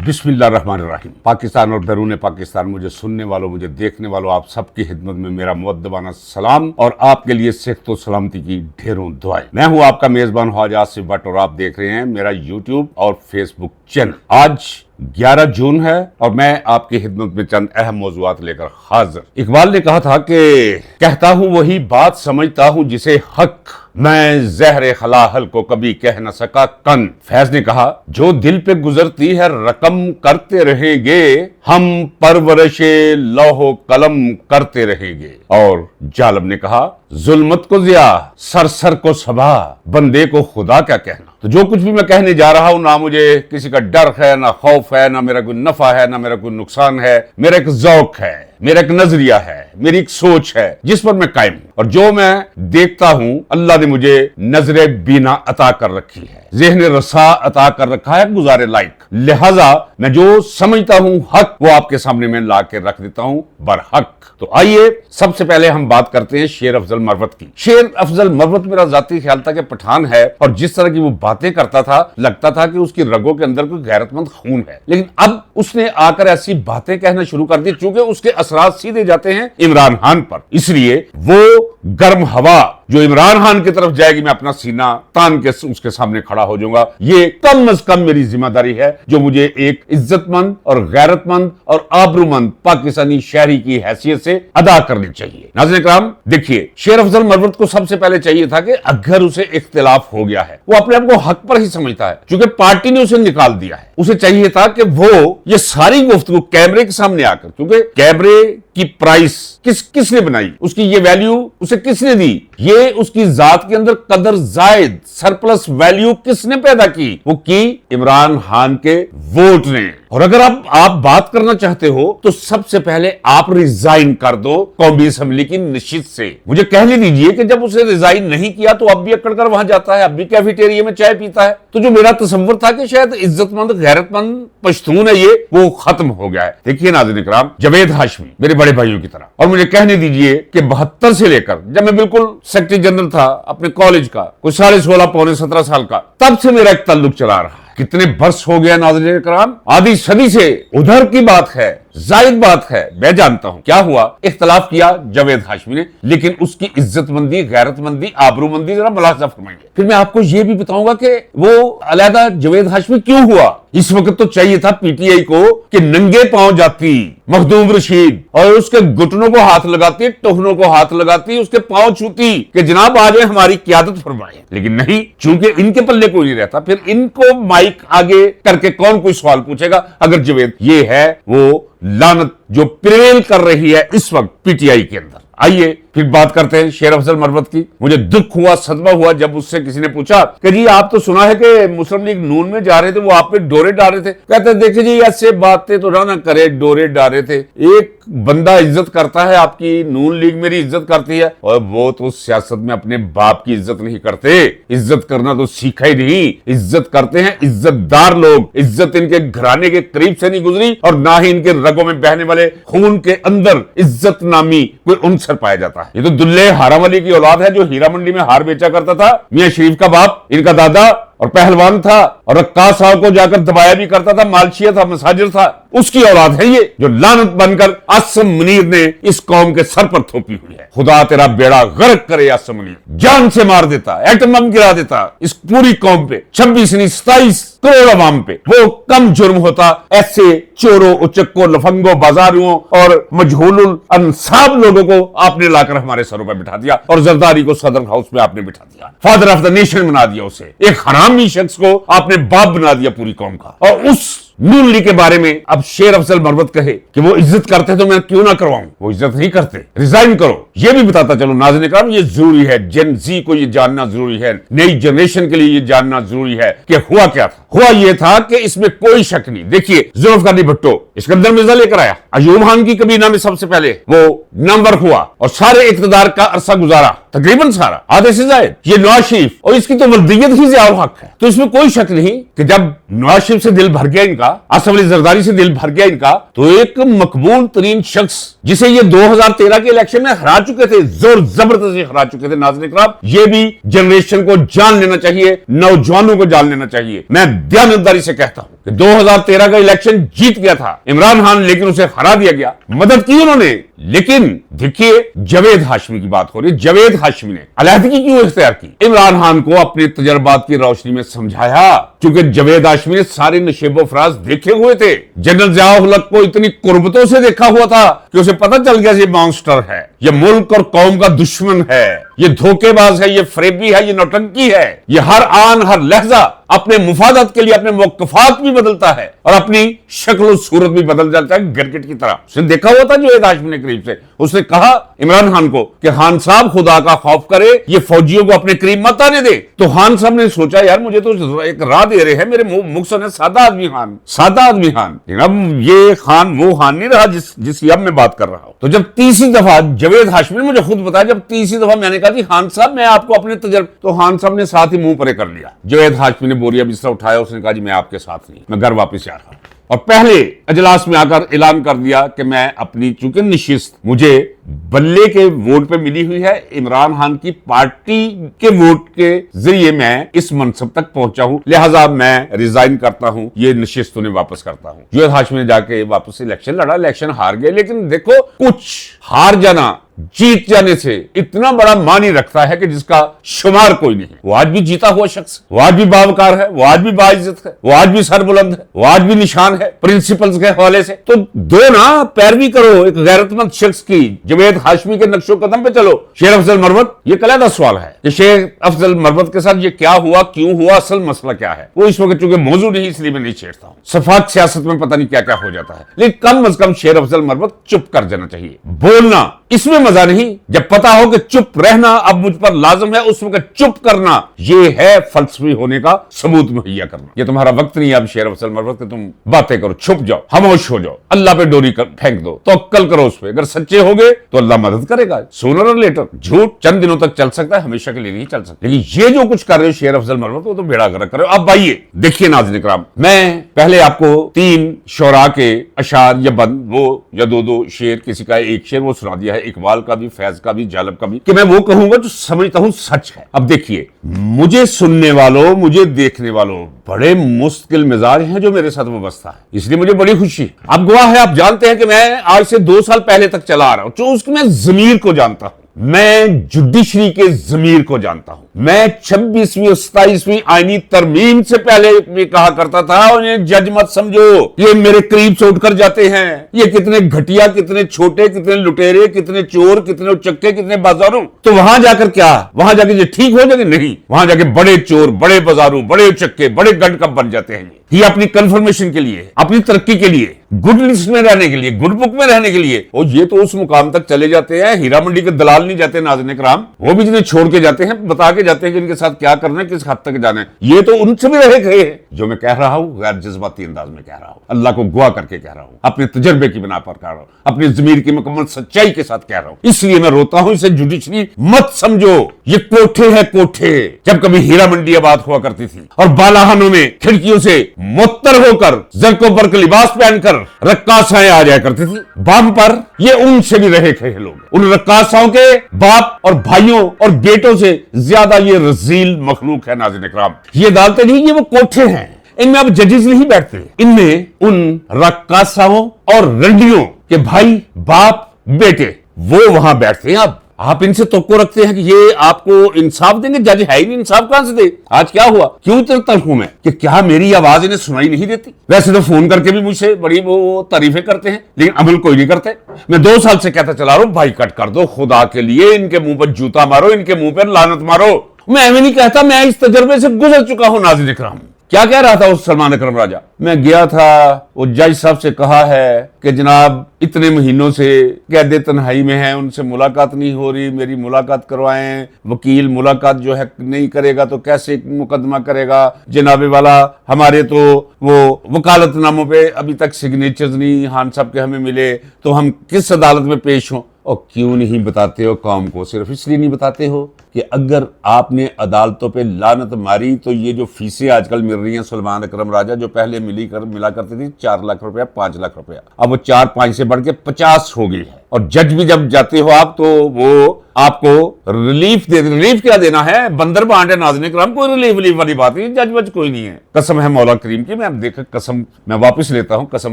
बिस्मिल्लाहिर्रहमानिर्रहीम। पाकिस्तान और बैरून पाकिस्तान मुझे सुनने वालों, मुझे देखने वालों, आप सबकी खिदमत में मेरा मुअद्दबाना सलाम और आपके लिए सेहत व सलामती की ढेरों दुआएं। मैं हूं आपका मेजबान ख्वाजा आसिफ भट्ट और आप देख रहे हैं मेरा यूट्यूब और फेसबुक चैनल। आज 11 जून है और मैं आपकी खिदमत में चंद अहम मौज़ूआत लेकर हाजिर। इकबाल ने कहा था कि कहता हूं वही बात, समझता हूं जिसे हक, मैं ज़हरे खलाहल को कभी कह न सका कन। फैज ने कहा जो दिल पे गुजरती है रकम करते रहेंगे, हम परवरिशे लौहो कलम करते रहेंगे। और जालिम ने कहा जुल्मत को जिया, सर को सबा, बंदे को खुदा क्या कहना। तो जो कुछ भी मैं कहने जा रहा हूं, ना मुझे किसी का डर है, ना खौफ है, ना मेरा कोई नफा है, ना मेरा कोई नुकसान है। मेरा एक ज़ौक है, मेरा एक नजरिया है, मेरी एक सोच है जिस पर मैं कायम हूं। और जो मैं देखता हूं, अल्लाह ने मुझे नजरे बीना अता कर रखी है, ज़हन रसा अता कर रखा है, गुजारे लायक। लिहाजा मैं जो समझता हूं हक, वो आपके सामने मैं ला के रख देता हूं बरहक। तो आइए सबसे पहले हम बात करते हैं शेर अफजल मरवत की। शेर अफजल मरवत मेरा जाती ख्याल था कि पठान है और जिस तरह की वो बातें करता था, लगता था कि उसकी रगों के अंदर कोई गैरतमंद खून है। लेकिन अब उसने आकर ऐसी बातें कहना शुरू कर दी चूंकि उसके असरात सीधे जाते हैं इमरान खान पर, इसलिए वो गर्म हवा जो इमरान खान की तरफ जाएगी, मैं अपना सीना तान के उसके सामने खड़ा हो जाऊंगा। ये कम अज कम मेरी जिम्मेदारी है जो मुझे एक इज्जतमंद और गैरतमंद और आबरूमंद पाकिस्तानी शहरी की हैसियत से अदा करनी चाहिए। नाज़रीन इकराम, देखिए शेर अफजल मरवत को सबसे पहले चाहिए था कि अगर उसे इख्तिलाफ हो गया है, वो अपने आप को हक पर ही समझता है क्योंकि पार्टी ने उसे निकाल दिया है। उसे चाहिए था कि वो ये सारी गुफ्तगू कैमरे के सामने आकर, क्योंकि कैमरे की प्राइस किसने बनाई, उसकी ये वैल्यू उसे किसने दी, ये उसकी जात के अंदर कदर जायद सरप्लस वैल्यू किसने पैदा की, वो की इमरान खान के वोट ने। और अगर आप बात करना चाहते हो तो सबसे पहले आप रिजाइन कर दो कौमी असेंबली की नशिस्त से। मुझे कहने दीजिए कि जब उसे रिजाइन नहीं किया तो अब भी अकड़ कर वहां जाता है, अब भी कैफेटेरिया में चाय पीता है। तो जो मेरा तसव्वुर था कि शायद इज्जतमंद गैरतमंद पश्तून है ये, वो खत्म हो गया है। देखिए नाज़रीन इकराम, जावेद हाशमी मेरे बड़े भाइयों की तरह, और मुझे कहने दीजिए कि 72 से लेकर जब मैं बिल्कुल सेक्रेटरी जनरल था अपने कॉलेज का, कुछ 16.5 पौने 17 साल का, तब से मेरा एक ताल्लुक चला रहा है। कितने वर्ष हो गया नाज़रीन इकराम, आधी सदी से। उधर की बात है, जायद बात है, मैं जानता हूं क्या हुआ। इख्तलाफ किया जावेद हाशमी ने, लेकिन उसकी इज्जतमंदी, गैरतमंदी, आबरूमंदी जरा मुलाहजा फरमाइए। फिर मैं आपको यह भी बताऊंगा कि वो अलहदा जावेद हाशमी क्यों हुआ। इस वक्त तो चाहिए था पीटीआई को कि नंगे पांव जाती मखदूम रशीद और उसके घुटनों को हाथ लगाती, टखनों को हाथ लगाती, उसके पांव छूती कि जनाब आ जाए हमारी क्यादत फरमाए। लेकिन नहीं, चूंकि इनके पल्ले कोई नहीं रहता, फिर इनको माइक आगे करके कौन कोई सवाल पूछेगा अगर जावेद, ये है वो लानत जो प्रेल कर रही है इस वक्त पीटीआई के अंदर। आइए फिर बात करते हैं शेर अफजल मरवत की। मुझे दुख हुआ, सदमा हुआ जब उससे किसी ने पूछा कि जी आप तो सुना है कि मुस्लिम लीग नून में जा रहे थे, वो आप पे डोरे डाल रहे थे। कहते देखिए जी ऐसे बातें तो ना करे, डोरे डाल रहे थे। एक बंदा इज्जत करता है आपकी, नून लीग मेरी इज्जत करती है, और वो तो सियासत में अपने बाप की इज्जत नहीं करते। इज्जत करना तो सीखा ही नहीं, इज्जत करते हैं इज्जतदार लोग। इज्जत इनके घराने के करीब से नहीं गुजरी और ना ही इनके रगों में बहने वाले खून के अंदर इज्जत नामी कोई उनसर पाया जाता है। ये तो दुल्ले हाराम अली की औलाद है जो हीरा मंडी में हार बेचा करता था। मियां शरीफ का बाप इनका दादा और पहलवान था और रक्कास साहब को जाकर दबाया भी करता था, मालशिया था, मसाजिर था। उसकी औलाद है ये जो लानत बनकर आसम मुनीर ने इस कौम के सर पर थोपी हुई है। खुदा तेरा बेड़ा गर्क करे आसम मुनीर, जान से मार देता, एटम बम गिरा देता इस पूरी कौम पे, 26 नहीं 27 करोड़ अवाम पे। वो कम जुर्म होता ऐसे चोरों, उचक्कों, लफंगों, बाजारियों और मजहूलुल अंसाब लोगों को आपने लाकर हमारे सरों पर बिठा दिया और जरदारी को सदर हाउस में आपने बिठा दिया। फादर ऑफ द नेशन बना दिया उसे, एक हरामी शख्स को आपने बाप बना दिया पूरी कौम का। और उस नून लीग के बारे में अब शेर अफजल मरवत कहे कि वो इज्जत करते तो मैं क्यों ना करवाऊं, वो इज्जत नहीं करते, रिजाइन करो। ये भी बताता चलो नाज़रीन इकराम, ये जरूरी है, जेन जी को ये जानना जरूरी है, नई जनरेशन के लिए ये जानना जरूरी है कि हुआ क्या था। हुआ ये था कि इसमें कोई शक नहीं। देखिए जुल्फ़िकार अली भुट्टो सिकंदर मिर्जा लेकर आया, अयूब खान की कबीना में सबसे पहले वो नंबर हुआ और सारे इक़्तिदार का अरसा गुजारा, तकरीबन सारा, आधे से जायद। ये नवाज शरीफ और इसकी तो वल्दियत ही ज़ियाउल हक है। तो इसमें कोई शक नहीं कि जब नवाज शरीफ से दिल भर गया इनका, आसिफ अली जरदारी से दिल भर गया इनका, तो एक मकबूल तरीन शख्स जिसे ये 2013 के इलेक्शन में हरा चुके थे, जोर जबरदस्ती हरा चुके थे। नाज़रीन इकराम, ये भी जनरेशन को जान लेना चाहिए, नौजवानों को जान लेना चाहिए। मैं दयानतदारी से कहता हूं कि 2013 का इलेक्शन जीत गया था इमरान खान, लेकिन उसे हरा दिया गया। मदद की उन्होंने, लेकिन देखिए जवेद हाशमी की बात हो रही है। जवेद हाशमी ने अलहदगी क्यों इख्तियार की? इमरान खान को अपने तजर्बात की रोशनी में समझाया, क्योंकि जवेद हाशमी ने सारे नशेबो फराज देखे हुए थे। जनरल ज़िया-उल हक को इतनी कुर्बतों से देखा हुआ था कि उसे पता चल गया ये मॉन्स्टर है, ये मुल्क और कौम का दुश्मन है, ये धोखेबाज है, ये फरेबी है, ये नौटंकी है, ये हर आन हर लहजा अपने मुफादत के लिए अपने मौक़िफ़ात भी बदलता है और अपनी शक्ल सूरत भी बदल जाता है गिरगिट की तरह। उसने देखा हुआ था जवेद हाशमी ने करीब से। उसने कहा इमरान खान को कि खान साहब खुदा का खौफ करे, ये फौजियों को अपने करीब मत आने दे। तो खान साहब ने सोचा यार मुझे तो एक राह दे रहे हैं मेरे मुख से, सादा आदमी खान, सादा आदमी खान। अब ये खान वो खान नहीं रहा जिसकी अब मैं बात कर रहा हूं। तो जब तीसरी दफा जवेद हाशमी ने मुझे खुद बताया, जब तीसरी दफा मैंने कहा कि खान साहब मैं आपको अपने तजर्बे, तो खान साहब ने साथ ही मुंह परे कर लिया। जवेद हाशमी ने बोरिया बिस्तरा उठाया, उसने कहा जी मैं आपके साथ नहीं, मैं घर वापस जा रहा हूं। और पहले अजलास में आकर ऐलान कर दिया कि मैं अपनी, चूंकि निशिस्त मुझे बल्ले के वोट पे मिली हुई है, इमरान खान की पार्टी के वोट के जरिए मैं इस मनसब तक पहुंचा हूं, लिहाजा मैं रिजाइन करता हूं, ये निशिस्त उन्हें वापस करता हूं। जवेद हाशमी ने जाके वापस इलेक्शन लड़ा, इलेक्शन हार गए, लेकिन देखो कुछ हार जाना जीत जाने से इतना बड़ा मानी रखता है कि जिसका शुमार कोई नहीं है। वो आज भी जीता हुआ शख्स, वो आज भी बावकार है, वो आज भी बाइज्जत है, वो आज भी सरबुलंद है, वो आज भी निशान है प्रिंसिपल्स के हवाले से। तो दो ना पैरवी करो एक गैरतमंद शख्स की, जवेद हाशमी के नक्शो कदम पे चलो। शेर अफजल मरवत, ये कलैदा सवाल है कि शेर अफजल मरवत के साथ ये क्या हुआ, क्यों हुआ, असल मसला क्या है, वो इस वक्त चूंकि मौजू नहीं इसलिए मैं नहीं छेड़ता हूं। सफाक सियासत में पता नहीं क्या क्या हो जाता है, लेकिन कम अज कम शेर अफजल मरवत चुप कर जाना चाहिए। बोलना इसमें मजा नहीं, जब पता हो कि चुप रहना अब मुझ पर लाजम है, उस वक्त चुप करना ये है फलसफी होने का सबूत मुहैया करना। ये तुम्हारा वक्त नहीं है अब शेर अफजल मरवत के तुम बातें करो, छुप जाओ, खामोश हो जाओ, अल्लाह पे डोरी फेंक दो, तो अक्कल करो उस पे। अगर सच्चे हो गए तो अल्लाह मदद करेगा, सूनर और लेटर। झूठ चंद दिनों तक चल सकता है, हमेशा के लिए नहीं चल सकता। लेकिन ये जो कुछ कर रहे हो शेर अफजल मरवत, वो तो बेड़ा गर्क कर रहे हो। अब आइए देखिए नाज़रीन इकराम, मैं पहले आपको 3 शोरा के अशार या बंद, वो या दो शेर, किसी का एक शेर वो सुना दिया है, इकबाल का भी, फैज का भी, जालब का भी, कि मैं वो कहूंगा जो समझता हूं सच है। अब देखिए, मुझे सुनने वालों, मुझे देखने वालों बड़े मुश्किल मिजाज हैं जो मेरे साथ वाबस्ता है, इसलिए मुझे बड़ी खुशी। आप गवाह है, आप जानते हैं कि मैं आज से 2 साल पहले तक चला आ रहा हूं, जो उसके मैं जमीर को जानता हूं, मैं जुडिशरी के जमीर को जानता हूं। मैं 26वीं और 27वीं आईनी तरमीम से पहले भी कहा करता था, उन्हें जज मत समझो, ये मेरे करीब से उठकर जाते हैं, ये कितने घटिया, कितने छोटे, कितने लुटेरे, कितने चोर, कितने उचक्के, कितने बाजारों। तो वहां जाकर क्या, वहां जाके ये ठीक हो जाएंगे? नहीं, वहां जाके बड़े चोर, बड़े बाजारों, बड़े उचक्के, बड़े गंड कब बन जाते हैं। ये अपनी कन्फर्मेशन के लिए, अपनी तरक्की के लिए, गुड लिस्ट में रहने के लिए, गुड बुक में रहने के लिए, और ये तो उस मुकाम तक चले जाते हैं, हीरा मंडी के दलाल नहीं जाते नाज़रीन इकराम, वो भी जिन्हें छोड़ के जाते हैं, बता के जाते हैं कि इनके साथ क्या करना है, किस हद तक जाना है। ये तो उनसे भी रहे गए हैं। जो मैं कह रहा हूं गैर जज्बाती अंदाज में कह रहा हूं, अल्लाह को गवाह करके कह रहा हूं, अपने तजर्बे की बिना पर कह रहा हूं, अपनी ज़मीर की मुकम्मल सच्चाई के साथ कह रहा हूं, इसलिए मैं रोता हूं। इसे जुडिशरी मत समझो, ये कोठे है कोठे। जब कभी हीरा मंडी आबाद हुआ करती थी और बालाहानों में खिड़कियों से मुत्तर होकर, जरको बर्क लिबास पहनकर रक्कासाएं आ जाया करती थी बाम पर, ये उनसे भी रहे थे लोग। उन रक्कासाओं के बाप और भाइयों और बेटों से ज्यादा ये रजील मखलूक है नाज़रीन इकराम। ये अदालतें नहीं, ये वो कोठे हैं। इनमें अब जजेस नहीं बैठते, इनमें उन रक्कासाओं और रंडियों के भाई, बाप, बेटे वो वहां बैठते हैं। अब आप इनसे तवक्को रखते हैं कि ये आपको इंसाफ देंगे, जज है ही नहीं, इंसाफ कहां से दे। आज क्या हुआ, क्यों इतना तलखुम है कि क्या मेरी आवाज इन्हें सुनाई नहीं देती? वैसे तो फोन करके भी मुझसे बड़ी वो तारीफें करते हैं, लेकिन अमल कोई नहीं करते। मैं 2 साल से कहता चला रहा हूं, भाई कट कर दो खुदा के लिए, इनके मुंह पर जूता मारो, इनके मुंह पर लानत मारो। मैं ऐਵੇਂ नहीं कहता, मैं इस तजर्बे से गुजर चुका हूं नाज़रीन इकराम। क्या कह रहा था उस सलमान अकरम राजा? मैं गया था, वो जज साहब से कहा है कि जनाब इतने महीनों से कैदे तन्हाई में हैं, उनसे मुलाकात नहीं हो रही, मेरी मुलाकात करवाएं। वकील मुलाकात जो है नहीं करेगा तो कैसे मुकदमा करेगा? जनाबे वाला हमारे तो वो वकालतनामों पे अभी तक सिग्नेचर्स नहीं खान साहब के हमें मिले, तो हम किस अदालत में पेश हों? और क्यों नहीं बताते हो कौम को? सिर्फ इसलिए नहीं बताते हो कि अगर आपने अदालतों पे लानत मारी तो ये जो फीसें आजकल मिल रही हैं सलमान अकरम राजा, जो पहले मिला करती थी 4 लाख रुपया 5 लाख रुपया, अब वो 4-5 से बढ़ के 50 हो गई है। और जज भी जब जाते हो आप तो वो आपको रिलीफ रिलीफ क्या देना है, बंदर बांट है नाज़रीन इकराम, कोई रिलीफ वाली बात नहीं, जज वज कोई नहीं है। कसम है मौला करीम की, मैं देख कसम मैं वापस लेता हूं, कसम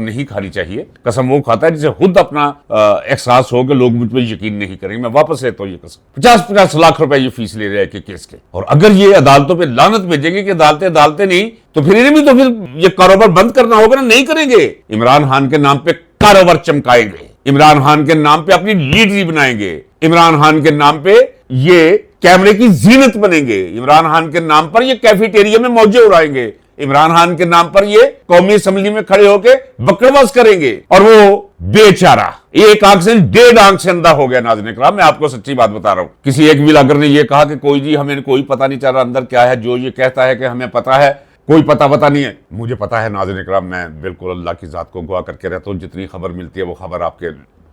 नहीं खानी चाहिए। कसम वो खाता है जिसे खुद अपना एहसास हो कि लोग मुझ पर यकीन नहीं करेंगे। मैं वापस लेता हूं ये कसम। 50-50 लाख रुपए ये फीस ले रहे हैं केस के। और अगर ये अदालतों पर लानत भेजेंगे कि अदालतें नहीं, तो फिर इन्हें भी तो फिर ये कारोबार बंद करना होगा ना। नहीं करेंगे, इमरान खान के नाम पे कारोबार चमकाएंगे, इमरान खान के नाम पे अपनी लीडरी बनाएंगे, इमरान खान के नाम पे ये कैमरे की जीनत बनेंगे, इमरान खान के नाम पर ये कैफेटेरिया में मौजे उड़ाएंगे, इमरान खान के नाम पर ये कौमी असेंबली में खड़े होकर बकवास करेंगे। और वो बेचारा एक आंख से 1.5 आंख से अंधा हो गया। नाज़रीन इकराम, मैं आपको सच्ची बात बता रहा हूं। किसी एक व्लॉगर ने ये कहा कि कोई जी हमें कोई पता नहीं चल रहा अंदर क्या है, जो ये कहता है कि हमें पता है, कोई पता नहीं है। मुझे पता है नाज़रीन इकराम, मैं बिल्कुल अल्लाह की जात को गवाह करके रहता हूं। जितनी खबर मिलती है वो खबर आपके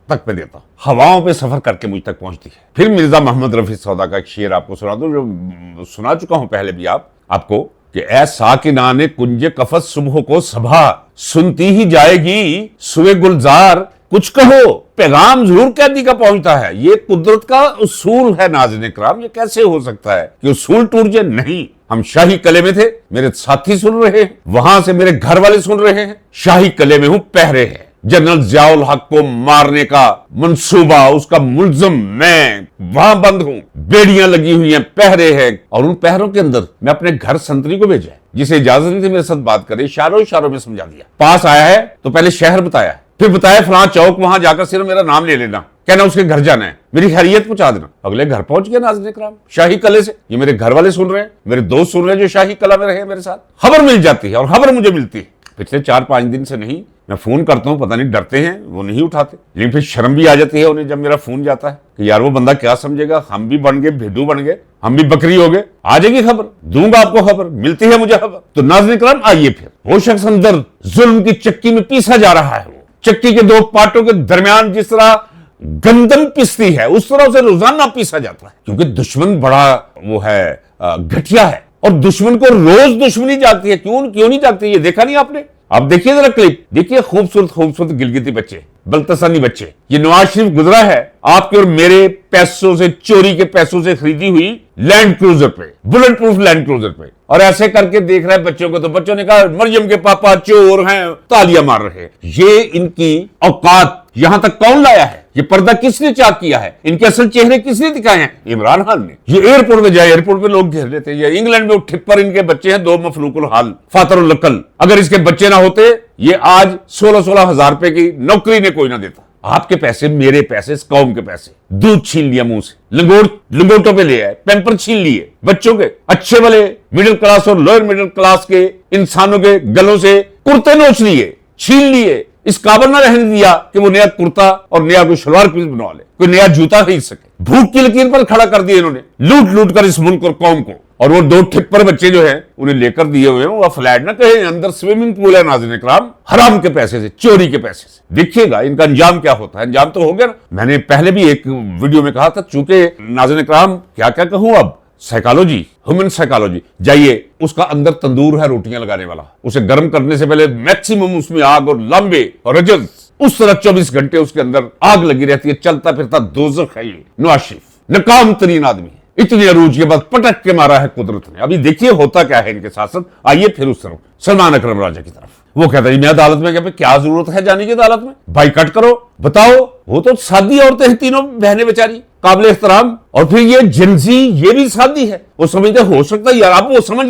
तक पे देता हूं, हवाओं पे सफर करके मुझ तक पहुंचती है। फिर मिर्जा मोहम्मद रफी सौदा का एक शेर आपको सुना दूं, जो सुना चुका हूं पहले भी आपको कि ऐ साकिना ने कुंजे कफस सुबह को सभा, सुनती ही जाएगी सुबह गुलजार, कुछ कहो पैगाम जरूर कैदी का पहुंचता है। ये कुदरत का उसूल है नाज़रीन इकराम। ये कैसे हो सकता है कि उसूल टूट जाए? नहीं, हम शाही कले में थे, मेरे साथी सुन रहे हैं, वहां से मेरे घर वाले सुन रहे हैं, शाही कले में हूं, पहरे हैं। जनरल जियाउल हक को मारने का मंसूबा, उसका मुल्जिम मैं वहां बंद हूं, बेड़ियां लगी हुई हैं, पहरे हैं। और उन पहरों के अंदर मैं अपने घर संतरी को भेजा, जिसे इजाजत नहीं थी मेरे साथ बात करे, इशारों में समझा दिया। पास आया है तो पहले शहर बताया, फिर बताया फलां चौक, वहां जाकर सिर्फ मेरा नाम ले लेना, कहना उसके घर जाना है, मेरी खैरियत पहुंचा देना। अगले घर पहुंच गया नाज़रीन इकराम, शाही कले से। ये मेरे घर वाले सुन रहे हैं, मेरे दोस्त सुन रहे हैं जो शाही कला में रहे मेरे साथ। खबर मिल जाती है और खबर मुझे मिलती है। पिछले 4-5 दिन से नहीं, मैं फोन करता हूं, पता नहीं डरते हैं वो नहीं उठाते, लेकिन फिर शर्म भी आ जाती है उन्हें जब मेरा फोन जाता है कि यार वो बंदा क्या समझेगा, हम भी बन गए भेड़ू बन गए, हम भी बकरी हो गए। आ जाएगी खबर, दूंगा आपको खबर, मिलती है मुझे खबर। तो नाज़रीन इकराम आइए, फिर वो शख्स अंदर जुल्म की चक्की में पीसा जा रहा है। वो चक्की के 2 पार्टों के दरमियान जिस तरह गंदम पिसती है, उस तरह से रोजाना पीसा जाता है। क्योंकि दुश्मन बड़ा वो है, घटिया है, और दुश्मन को रोज दुश्मनी जागती है। क्यों नहीं जागती? ये देखा नहीं आपने? आप देखिए जरा क्लिप, देखिए खूबसूरत गिलगिती बच्चे, बल्तसानी बच्चे। ये नवाज शरीफ गुजरा है आपके और मेरे पैसों से, चोरी के पैसों से खरीदी हुई लैंड क्रूजर पे, बुलेट प्रूफ लैंड क्रूजर पे, और ऐसे करके देख रहा है बच्चों को। तो बच्चों ने कहा मरियम के पापा चोर हैं, तालियां मार रहे हैं। ये इनकी औकात यहां तक कौन लाया है? ये पर्दा किसने चाक किया है? इनके असल चेहरे किसने दिखाए हैं? इमरान खान ने। ये एयरपोर्ट में जाए, एयरपोर्ट पे लोग घेर लेते हैं। ये इंग्लैंड में ठिप्पर इनके बच्चे हैं, 2 मफलूकुल हाल, फातरुल अकल। अगर इसके बच्चे ना होते, ये आज 16-16 हजार रुपए की नौकरी ने कोई ना देता। आपके पैसे, मेरे पैसे, इस कौम के पैसे, दूध छीन लिया मुंह से, लंगोटों पे ले आए, पैम्पर छीन लिए बच्चों के, अच्छे वाले मिडिल क्लास और लोअर मिडिल क्लास के इंसानों के गलों से कुर्ते नोच लिए, छीन लिए। इस काबल ना रहने दिया कि वो नया कुर्ता और नया कोई सलवार कमीज बनवा ले, कोई नया जूता खरीद सके। भूख की लकीर पर खड़ा कर दिया इन्होंने, लूट कर इस मुल्क और कौम को। और वो 2 ठिप्पर बच्चे जो हैं उन्हें लेकर दिए हुए हैं, वो फ्लैट ना कहे, अंदर स्विमिंग पूल है नाज़रीन इकराम, हराम के पैसे से, चोरी के पैसे से। देखिएगा इनका अंजाम क्या होता है। अंजाम तो हो गया ना, मैंने पहले भी एक वीडियो में कहा था। चूंकि नाज़रीन इकराम क्या कहूं, अब साइकोलॉजी, ह्यूमन साइकोलॉजी, जाइए उसका अंदर तंदूर है रोटियां लगाने वाला, उसे गर्म करने से पहले मैक्सिमम उसमें आग और लंबे और रजस, उस तरह 24 घंटे उसके अंदर आग लगी रहती है। चलता फिरता दोज़ख है ये नवाज शरीफ, नाकाम तरीन आदमी है। इतनी अरूज के बाद पटक के मारा है कुदरत ने। अभी देखिए होता क्या है इनके साथ साथ। आइए फिर उस तरफ सलमान अकरम राजा की तरफ। वो कहता है मैं अदालत में, क्या जरूरत है जाने की अदालत में, बाइकआउट करो, बताओ। वो तो सादी औरतें हैं, तीनों बहनें बेचारी, काबिल एहतराम। और फिर ये जिनसी, ये भी सादी है। वो समझते हो सकता है यार, अब वो समझ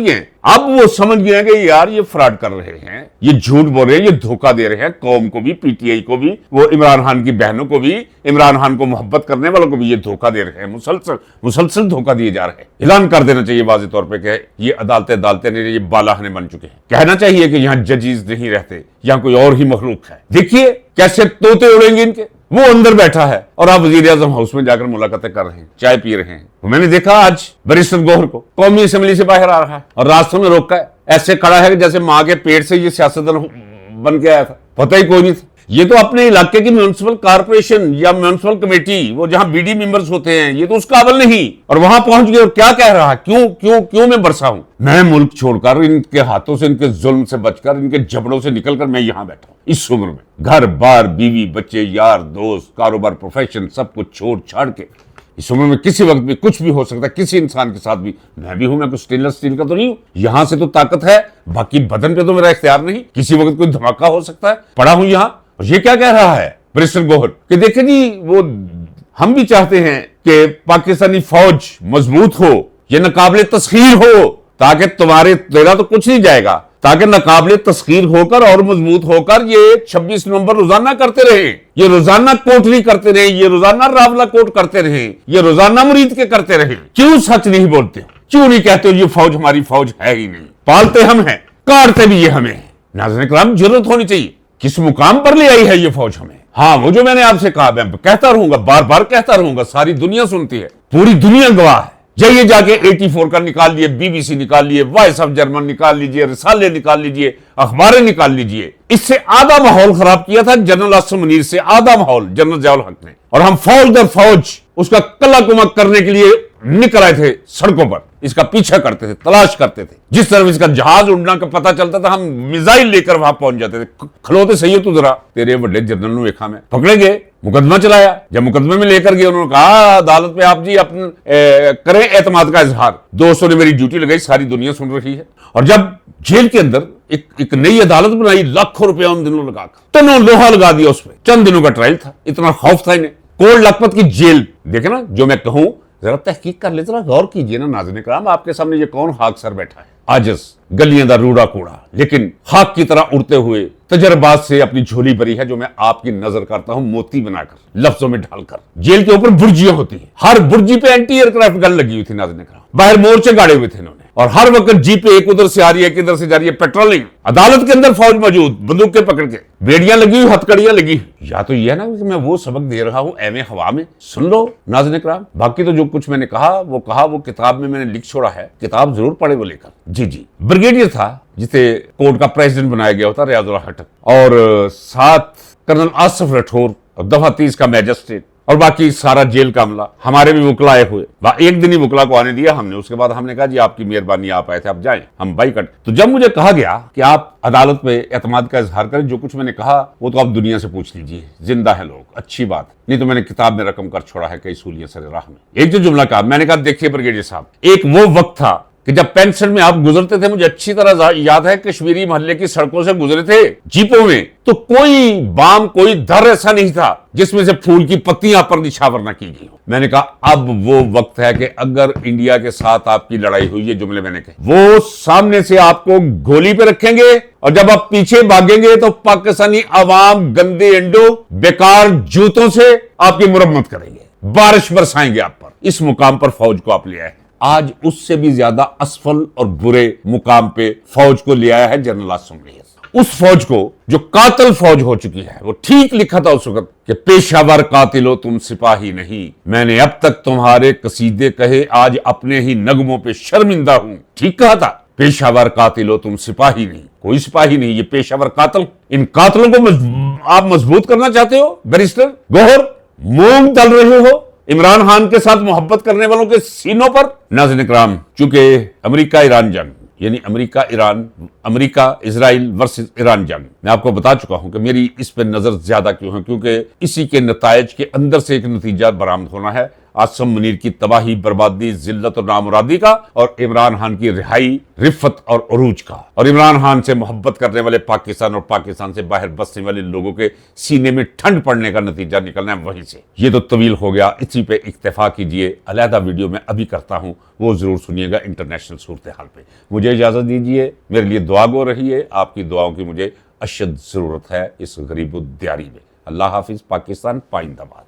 गए, कि यार ये फ्रॉड कर रहे हैं, ये झूठ बोल रहे हैं, ये धोखा दे रहे हैं कौम को भी, पीटीआई को भी, वो इमरान खान की बहनों को भी, इमरान खान को मोहब्बत करने वालों को भी ये धोखा दे रहे हैं। मुसलसल धोखा दिए जा रहे हैं। ऐलान कर देना चाहिए वाज़ेह तौर पर कि ये अदालतें नहीं, ये बालाखाने बन चुके हैं। कहना चाहिए कि यहाँ जजीज नहीं रहते, यहाँ कोई और ही मखलूक है। देखिए कैसे तोते उड़ेंगे इनके। वो अंदर बैठा है और आप वजीर आजम हाउस में जाकर मुलाकातें कर रहे हैं, चाय पी रहे हैं। तो मैंने देखा आज बैरिस्टर गौहर को कौमी असेंबली से बाहर आ रहा है और रास्तों में रोका है, ऐसे खड़ा है जैसे मां के पेट से ये सियासतदान बन के आया था, पता ही कोई नहीं था। ये तो अपने इलाके की म्युनिसिपल कारपोरेशन या म्युनिसिपल कमेटी, वो जहां बीडी मेंबर्स होते हैं, ये तो उस काबिल नहीं। और वहां पहुंच गए और क्या कह रहा है, क्यों क्यों क्यों मैं बरसा हूं, मैं मुल्क छोड़कर, इनके हाथों से, इनके जुल्म से बचकर, इनके जबड़ों से निकलकर मैं यहां बैठा हूं इस उम्र में, घर बार, बीवी, बच्चे, यार दोस्त, कारोबार, प्रोफेशन, सब कुछ छोड़ छाड़ के। इस उम्र में किसी वक्त भी कुछ भी हो सकता है, किसी इंसान के साथ भी। मैं भी हूं, मैं कुछ स्टेनलेस स्टील का तो नहीं हूं। यहां से तो ताकत है, बाकी बदन पे तो मेरा इख्तियार नहीं। किसी वक्त कोई धमाका हो सकता है। पड़ा हूं यहां और ये क्या कह रहा है बैरिस्टर गौहर कि देखे जी, वो हम भी चाहते हैं कि पाकिस्तानी फौज मजबूत हो, ये नाकाबिले तस्खीर हो, ताकि तेरा तो कुछ नहीं जाएगा, ताकि नाकाबिले तस्खीर होकर और मजबूत होकर ये 26 नवंबर रोजाना करते रहे, ये रोजाना कोटली करते रहे, ये रोजाना रावला कोट करते रहे, ये रोजाना मुरीद के करते रहे। क्यों सच नहीं बोलते, क्यों नहीं कहते ये फौज हमारी फौज है ही नहीं, पालते हम हैं, काटते भी ये हमें। नाज़रीन इकराम, जरूरत होनी चाहिए, किस मुकाम पर ले आई है ये फौज हमें। हाँ, वो जो मैंने आपसे कहा, मैं कहता रहूंगा, बार बार कहता रहूंगा, सारी दुनिया सुनती है, पूरी दुनिया गवाह है। जाइए जाके 84 का निकाल लिए, BBC निकाल लिए, वॉइस ऑफ जर्मन निकाल लीजिए, रिसाले निकाल लीजिए, अखबारें निकाल लीजिए। इससे आधा माहौल खराब किया था जनरल आसिम मुनीर से, आधा माहौल जनरल ज़ियाउल हक ने। और हम फौज दर फौज उसका कला कुमक करने के लिए निकल आए थे सड़कों पर, इसका पीछा करते थे, तलाश करते थे। जिस तरह इसका जहाज उड़ना का पता चलता था, हम मिसाइल लेकर वहां पहुंच जाते थे। खलोते सही हो तू जरा, तेरे बड़े जनरल नु वेखा में। पकड़े गए, मुकदमा चलाया। जब मुकदमे में लेकर गए, उन्होंने कहा अदालत में आप जी अपन करें एतमाद का इजहार। दोस्तों ने मेरी ड्यूटी लगाई, सारी दुनिया सुन रही है। और जब जेल के अंदर एक नई अदालत बनाई, लाखों रुपया उन दिनों लगाकर, तनो लोहा लगा दिया उस पर। चंद दिनों का ट्रायल था, इतना खौफ था इन्हें। कोट लखपत की जेल देखे ना, जो मैं कहूं जरा तहकीक कर ले, जरा गौर कीजिए ना नाज़रीन इकराम, आपके सामने ये कौन हाक सर बैठा है, आजिज़, गलियां दा रूड़ा कूड़ा, लेकिन खाक की तरह उड़ते हुए तजर्बात से अपनी झोली भरी है, जो मैं आपकी नजर करता हूं मोती बनाकर, लफ्जों में ढालकर। जेल के ऊपर बुर्जियां होती हैं, हर बुर्जी पे एंटी एयरक्राफ्ट गन लगी हुई थी नाज़रीन इकराम, बाहर मोर्चे गाड़े हुए थे इन्होंने, और हर वक्त जीपे एक उधर से आ रही है, एक इधर से जा रही है, पेट्रोलिंग। अदालत के अंदर फौज मौजूद, बंदूकें पकड़ के, बेड़ियां लगी हुई, हथकड़ियां लगी हुई। या तो यह ना कि मैं वो सबक दे रहा हूं एवं हवा में, सुन लो नाज़रीन इकराम। बाकी तो जो कुछ मैंने कहा वो किताब में मैंने लिख छोड़ा है, किताब जरूर पढ़े वो लेकर। जी जी, ब्रिगेडियर था जिसे कोर्ट का प्रेसिडेंट बनाया गया होता, रियाजुल हक, और साथ कर्नल आसिफ राठौर, दफा 30 का मैजिस्ट्रेट, और बाकी सारा जेल का अमला। हमारे भी वकला आए हुए, एक दिन ही वकला को आने दिया हमने, उसके बाद हमने कहा जी आपकी मेहरबानी, आप आए थे, आप जाएं, हम बाइकट। तो जब मुझे कहा गया कि आप अदालत में एतमाद का इजहार करें, जो कुछ मैंने कहा वो तो आप दुनिया से पूछ लीजिए, जिंदा है लोग, अच्छी बात, नहीं तो मैंने किताब में रकम कर छोड़ा है कई सूलियां सरे राह में। एक जो जुमला कहा, मैंने कहा देखिए ब्रिगेडियर साहब, एक वो वक्त था कि जब पेंशन में आप गुजरते थे, मुझे अच्छी तरह याद है, कश्मीरी मोहल्ले की सड़कों से गुजरे थे जीपों में, तो कोई बाम, कोई दर ऐसा नहीं था जिसमें से फूल की पत्तियां पर निछावर न की गई हो। मैंने कहा अब वो वक्त है कि अगर इंडिया के साथ आपकी लड़ाई हुई, ये जुमले मैंने कहे, वो सामने से आपको गोली पे रखेंगे, और जब आप पीछे भागेंगे तो पाकिस्तानी अवाम गंदे अंडों, बेकार जूतों से आपकी मुरम्मत करेंगे, बारिश बरसाएंगे आप पर। इस मुकाम पर फौज को आप ले आए। आज उससे भी ज्यादा असफल और बुरे मुकाम पे फौज को ले आया है जनरल आसिम मुनीर। उस फौज को जो कातिल फौज हो चुकी है, वो ठीक लिखा था उस वक्त कि पेशावर कातिलो तुम सिपाही नहीं, मैंने अब तक तुम्हारे कसीदे कहे, आज अपने ही नगमों पे शर्मिंदा हूं। ठीक कहा था, पेशावर कातिलो तुम सिपाही नहीं, कोई सिपाही नहीं, ये पेशावर कातिल। इन कातिलों को आप मजबूत करना चाहते हो बैरिस्टर गौहर, मूंग तल रहे हो इमरान खान के साथ मोहब्बत करने वालों के सीनों पर। नाज़रीन इकराम, चूंकि अमेरिका ईरान जंग, यानी अमेरिका इजराइल वर्सेस ईरान जंग, मैं आपको बता चुका हूं कि मेरी इस पर नजर ज्यादा क्यों है, क्योंकि इसी के नतायज के अंदर से एक नतीजा बरामद होना है, आसिम मुनीर की तबाही, बर्बादी, जिल्लत और नामुरादी का, और इमरान खान की रिहाई, रिफत और अरूज का, और इमरान खान से मोहब्बत करने वाले पाकिस्तान और पाकिस्तान से बाहर बसने वाले लोगों के सीने में ठंड पड़ने का नतीजा निकलना है वहीं से। ये तो तवील हो गया, इसी पे इक्तफा कीजिए, अलहदा वीडियो में अभी करता हूं, वो जरूर सुनिएगा इंटरनेशनल सूरत हाल पे। मुझे इजाजत दीजिए, मेरे लिए दुआ गो रहिए, आपकी दुआओं की मुझे अशद जरूरत है इस गरीब दियारी में। अल्लाह हाफिज, पाकिस्तान पाइंदाबाद।